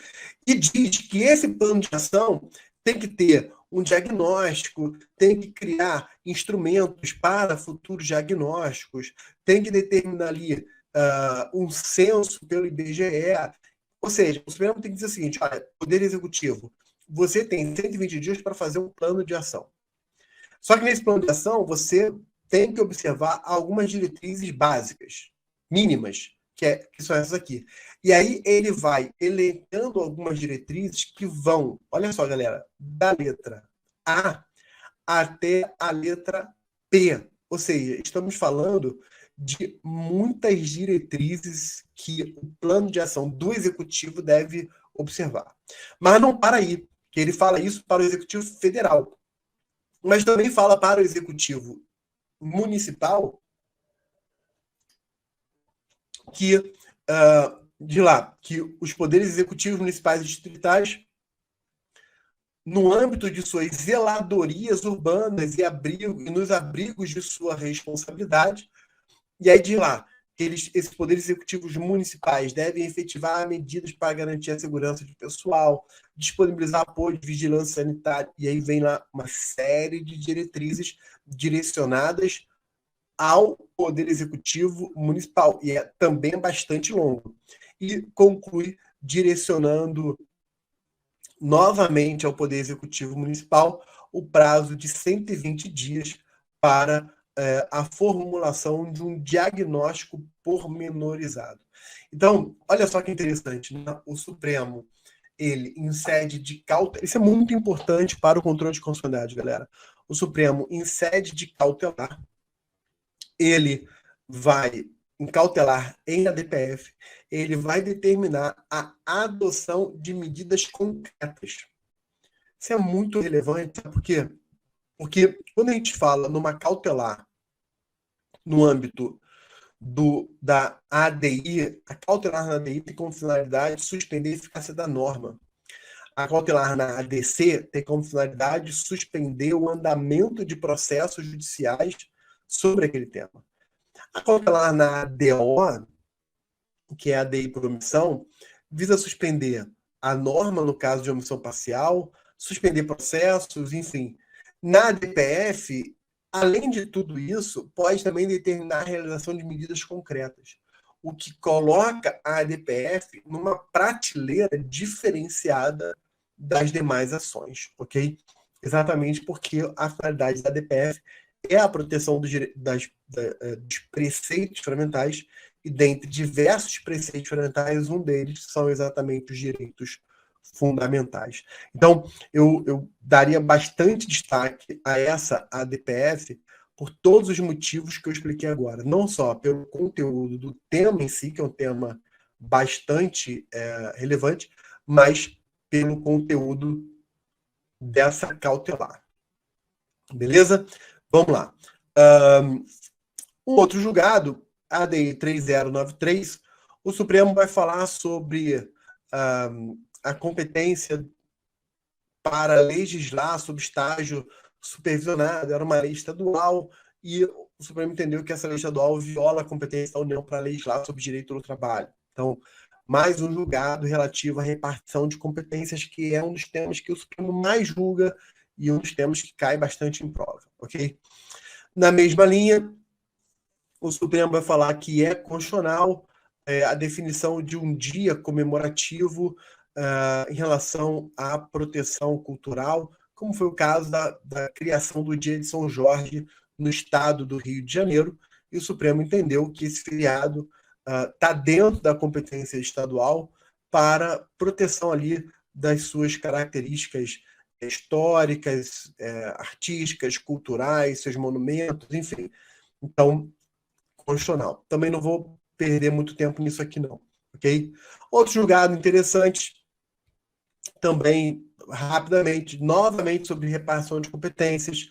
E diz que esse plano de ação tem que ter um diagnóstico, tem que criar instrumentos para futuros diagnósticos, tem que determinar ali um censo pelo IBGE. Ou seja, o Supremo tem que dizer o seguinte, olha, Poder Executivo, você tem 120 dias para fazer um plano de ação. Só que nesse plano de ação, você tem que observar algumas diretrizes básicas, mínimas, que são essas aqui. E aí ele vai elencando algumas diretrizes que vão, olha só, galera, da letra A até a letra P. Ou seja, estamos falando de muitas diretrizes que o plano de ação do executivo deve observar. Mas não para aí, que ele fala isso para o executivo federal, mas também fala para o executivo municipal que de lá que os poderes executivos municipais e distritais, no âmbito de suas zeladorias urbanas e nos abrigos de sua responsabilidade, e aí de lá que esses poderes executivos municipais devem efetivar medidas para garantir a segurança do pessoal, disponibilizar apoio de vigilância sanitária, e aí vem lá uma série de diretrizes direcionadas ao Poder Executivo Municipal, e é também bastante longo. E conclui direcionando novamente ao Poder Executivo Municipal o prazo de 120 dias para a formulação de um diagnóstico pormenorizado. Então, olha só que interessante, né? O Supremo, ele, em sede de cautela, isso é muito importante para o controle de constitucionalidade, galera. O Supremo, em sede de cautelar, ele vai cautelar em ADPF, ele vai determinar a adoção de medidas concretas. Isso é muito relevante, sabe por quê? Porque quando a gente fala numa cautelar no âmbito da ADI, a cautelar na ADI tem como finalidade suspender a eficácia da norma. A cautelar na ADC tem como finalidade suspender o andamento de processos judiciais sobre aquele tema. A cautelar na ADO, que é a ADI por omissão, visa suspender a norma no caso de omissão parcial, suspender processos, enfim. Na ADPF, além de tudo isso, pode também determinar a realização de medidas concretas, o que coloca a ADPF numa prateleira diferenciada das demais ações, ok? Exatamente porque a finalidade da ADPF é a proteção dos preceitos fundamentais, e dentre diversos preceitos fundamentais, um deles são exatamente os direitos fundamentais. Então, eu daria bastante destaque a essa ADPF por todos os motivos que eu expliquei agora. Não só pelo conteúdo do tema em si, que é um tema bastante relevante, mas pelo conteúdo dessa cautelar. Beleza? Vamos lá. Um outro julgado, ADI 3093, o Supremo vai falar sobre a competência para legislar sobre estágio supervisionado. Era uma lei estadual e o Supremo entendeu que essa lei estadual viola a competência da União para legislar sobre direito do trabalho. Então, mais um julgado relativo à repartição de competências, que é um dos temas que o Supremo mais julga e um dos temas que cai bastante em prova, ok? Na mesma linha, o Supremo vai falar que é constitucional a definição de um dia comemorativo em relação à proteção cultural, como foi o caso da criação do Dia de São Jorge no estado do Rio de Janeiro, e o Supremo entendeu que esse feriado está dentro da competência estadual para proteção ali das suas características históricas, artísticas, culturais, seus monumentos, enfim. Então, constitucional. Também não vou perder muito tempo nisso aqui, não. Ok? Outro julgado interessante, também rapidamente, novamente sobre repartição de competências,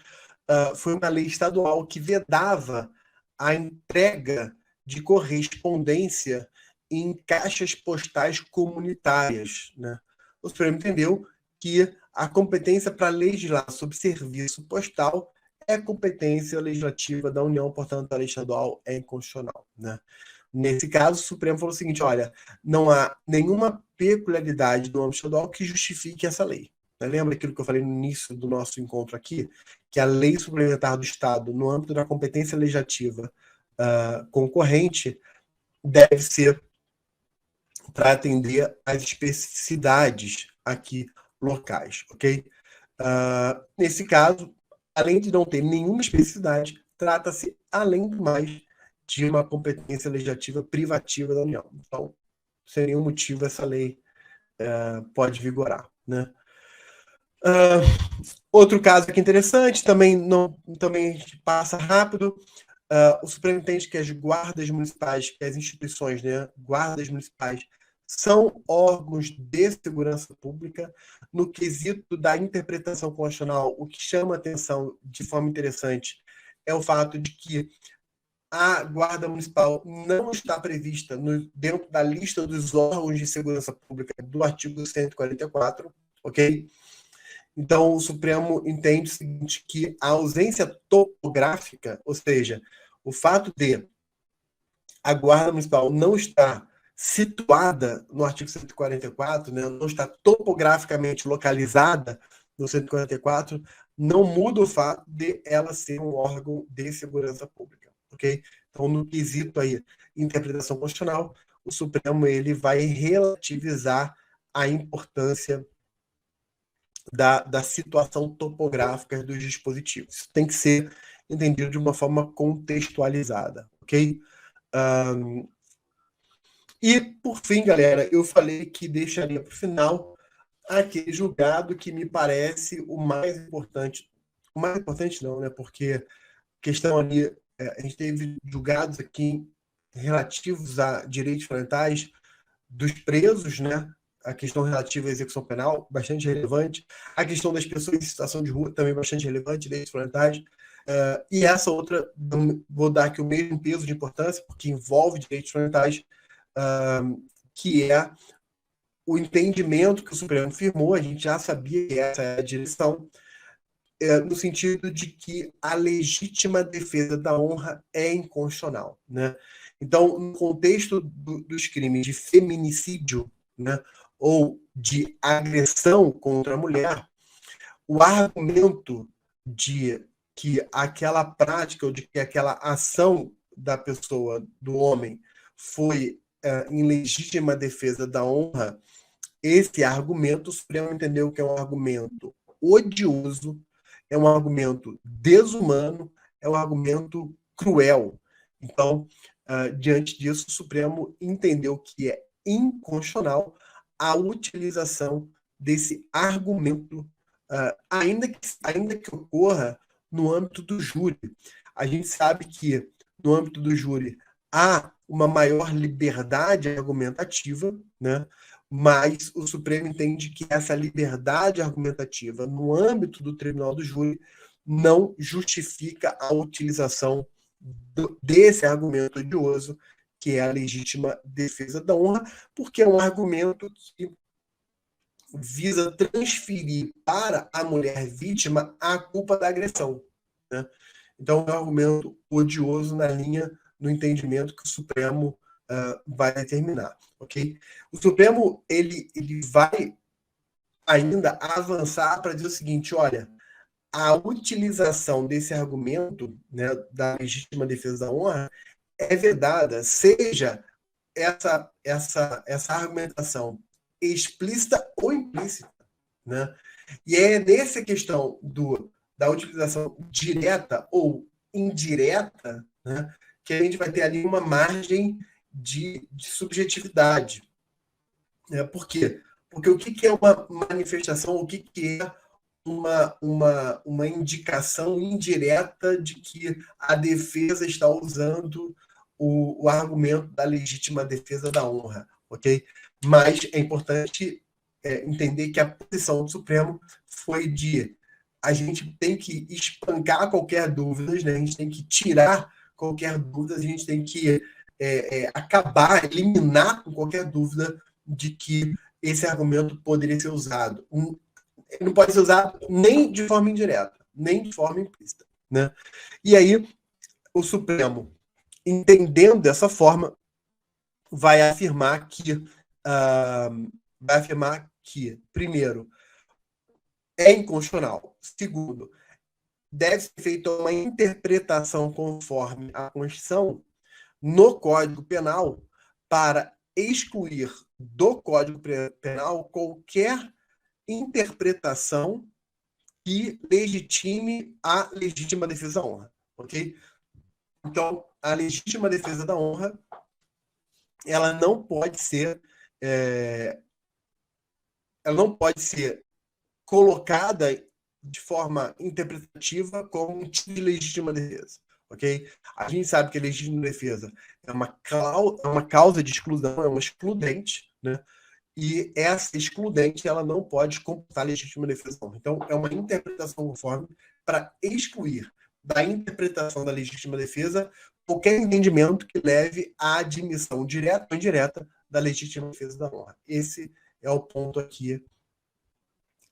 foi uma lei estadual que vedava a entrega de correspondência em caixas postais comunitárias, né? O Supremo entendeu que a competência para legislar sobre serviço postal é competência legislativa da União, portanto, a lei estadual é inconstitucional, né? Nesse caso, o Supremo falou o seguinte: olha, não há nenhuma peculiaridade do âmbito estadual que justifique essa lei. Lembra aquilo que eu falei no início do nosso encontro aqui? Que a lei suplementar do Estado, no âmbito da competência legislativa concorrente, deve ser para atender às especificidades aqui locais, ok? Nesse caso, além de não ter nenhuma especificidade, trata-se, além do mais, de uma competência legislativa privativa da União. Então, sem nenhum motivo, essa lei pode vigorar, né? Outro caso aqui interessante, também a gente passa rápido. O Supremo entende que as guardas municipais, que as instituições, né, guardas municipais, são órgãos de segurança pública. No quesito da interpretação constitucional, o que chama atenção de forma interessante é o fato de que a Guarda Municipal não está prevista dentro da lista dos órgãos de segurança pública do artigo 144, ok? Então, o Supremo entende o seguinte, que a ausência topográfica, ou seja, o fato de a Guarda Municipal não estar situada no artigo 144, né, não está topograficamente localizada no 144, não muda o fato de ela ser um órgão de segurança pública, ok? Então, no quesito aí, interpretação constitucional, o Supremo ele vai relativizar a importância da situação topográfica dos dispositivos. Isso tem que ser entendido de uma forma contextualizada, ok? E, por fim, galera, eu falei que deixaria para o final aquele julgado que me parece o mais importante. O mais importante não, né? Porque questão ali, a gente teve julgados aqui relativos a direitos fundamentais dos presos, né? A questão relativa à execução penal, bastante relevante. A questão das pessoas em situação de rua, também bastante relevante, direitos fundamentais. E essa outra, vou dar aqui o mesmo peso de importância, porque envolve direitos fundamentais, que é o entendimento que o Supremo firmou, a gente já sabia que essa é a direção, no sentido de que a legítima defesa da honra é inconstitucional, né? Então, no contexto dos crimes de feminicídio, né, ou de agressão contra a mulher, o argumento de que aquela prática ou de que aquela ação da pessoa, do homem, foi em legítima defesa da honra, esse argumento, o Supremo entendeu que é um argumento odioso, é um argumento desumano, é um argumento cruel. Então, diante disso, o Supremo entendeu que é inconstitucional a utilização desse argumento, ainda que ocorra no âmbito do júri. A gente sabe que, no âmbito do júri, há uma maior liberdade argumentativa, né? Mas o Supremo entende que essa liberdade argumentativa no âmbito do tribunal do júri não justifica a utilização desse argumento odioso, que é a legítima defesa da honra, porque é um argumento que visa transferir para a mulher vítima a culpa da agressão, né? Então, é um argumento odioso na linha do entendimento que o Supremo vai determinar, ok? O Supremo ele vai ainda avançar para dizer o seguinte, olha, a utilização desse argumento, né, da legítima defesa da honra é vedada, seja essa argumentação explícita ou implícita, né? E é nessa questão da utilização direta ou indireta, né, que a gente vai ter ali uma margem de subjetividade. Por quê? Porque o que é uma manifestação, o que é uma indicação indireta de que a defesa está usando o argumento da legítima defesa da honra, ok? Mas é importante entender que a posição do Supremo foi de a gente tem que espancar qualquer dúvida, né? A gente tem que tirar qualquer dúvida, a gente tem que acabar, eliminar qualquer dúvida de que esse argumento poderia ser usado. Não pode ser usado nem de forma indireta, nem de forma implícita, né? E aí, o Supremo, entendendo dessa forma, vai afirmar que, primeiro, é inconstitucional. Segundo, deve ser feita uma interpretação conforme a Constituição no Código Penal para excluir do Código Penal qualquer interpretação que legitime a legítima defesa da honra, ok? Então, a legítima defesa da honra, ela não pode ser colocada de forma interpretativa como um tipo de legítima defesa, ok? A gente sabe que a legítima defesa é uma causa de exclusão, é uma excludente, né? E essa excludente ela não pode computar a legítima defesa. Então, é uma interpretação conforme para excluir da interpretação da legítima defesa qualquer entendimento que leve à admissão direta ou indireta da legítima defesa da honra. Esse é o ponto aqui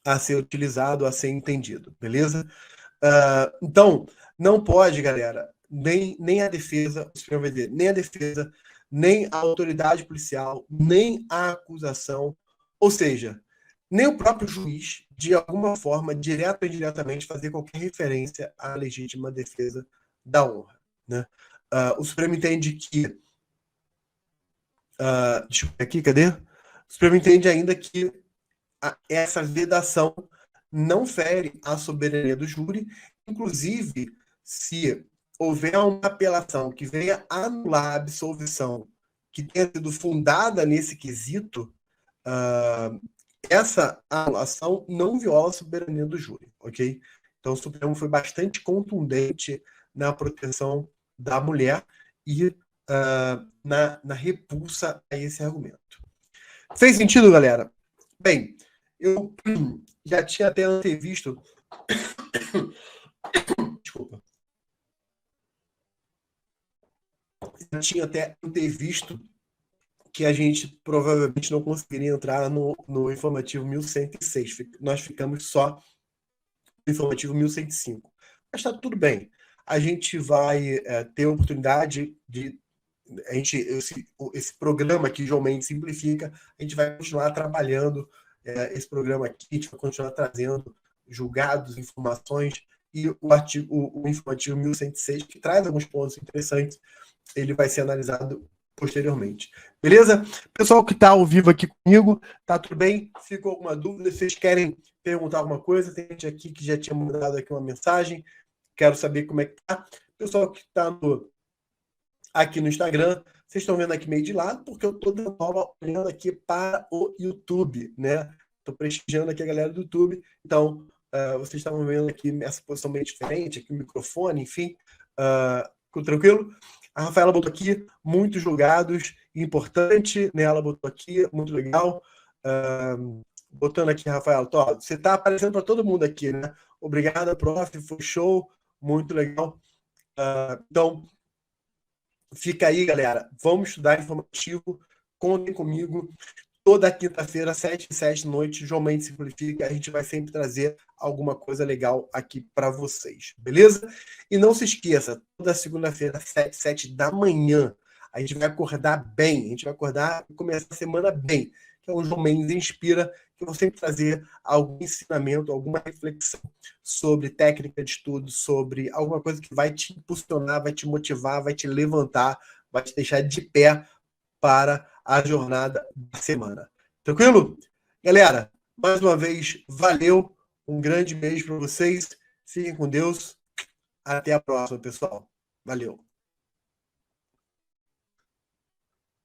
a ser utilizado, a ser entendido, beleza? Então, não pode, galera, nem a defesa, nem a defesa, nem a autoridade policial, nem a acusação, ou seja, nem o próprio juiz, de alguma forma, direta ou indiretamente, fazer qualquer referência à legítima defesa da honra, né? O Supremo entende que... deixa eu ver aqui, cadê? O Supremo entende ainda que essa vedação não fere a soberania do júri, inclusive se houver uma apelação que venha anular a absolvição que tenha sido fundada nesse quesito, essa anulação não viola a soberania do júri, ok? Então o Supremo foi bastante contundente na proteção da mulher e na repulsa a esse argumento. Fez sentido, galera? Bem, eu já tinha até antevisto... Desculpa. Já tinha até antevisto que a gente provavelmente não conseguiria entrar no informativo 1106. Nós ficamos só no informativo 1105. Mas está tudo bem. A gente vai ter a oportunidade de... esse programa que João Mendes simplifica, a gente vai continuar trabalhando esse programa aqui, a gente vai continuar trazendo julgados, informações, e o informativo 1106, que traz alguns pontos interessantes, ele vai ser analisado posteriormente. Beleza? Pessoal que está ao vivo aqui comigo, tá tudo bem? Ficou alguma dúvida? Vocês querem perguntar alguma coisa? Tem gente aqui que já tinha mandado aqui uma mensagem. Quero saber como é que tá. Pessoal que está aqui no Instagram, vocês estão vendo aqui meio de lado, porque eu estou olhando aqui para o YouTube, né? Estou prestigiando aqui a galera do YouTube. Então, vocês estavam vendo aqui essa posição meio diferente, aqui o microfone, enfim. Ficou tranquilo? A Rafaela botou aqui, muitos julgados, importante, né? Ela botou aqui, muito legal. Botando aqui, Rafaela, você está aparecendo para todo mundo aqui, né? Obrigada, prof, foi show, muito legal. Então, fica aí, galera. Vamos estudar informativo. Contem comigo. Toda quinta-feira, 7h07 da noite, João Mendes Simplifica. A gente vai sempre trazer alguma coisa legal aqui para vocês. Beleza? E não se esqueça, toda segunda-feira, 7h07 da manhã, a gente vai acordar bem. A gente vai acordar e começar a semana bem. Que é o João Mendes Inspira, que eu vou sempre trazer algum ensinamento, alguma reflexão sobre técnica de estudo, sobre alguma coisa que vai te impulsionar, vai te motivar, vai te levantar, vai te deixar de pé para a jornada da semana. Tranquilo? Galera, mais uma vez, valeu. Um grande beijo para vocês. Fiquem com Deus. Até a próxima, pessoal. Valeu.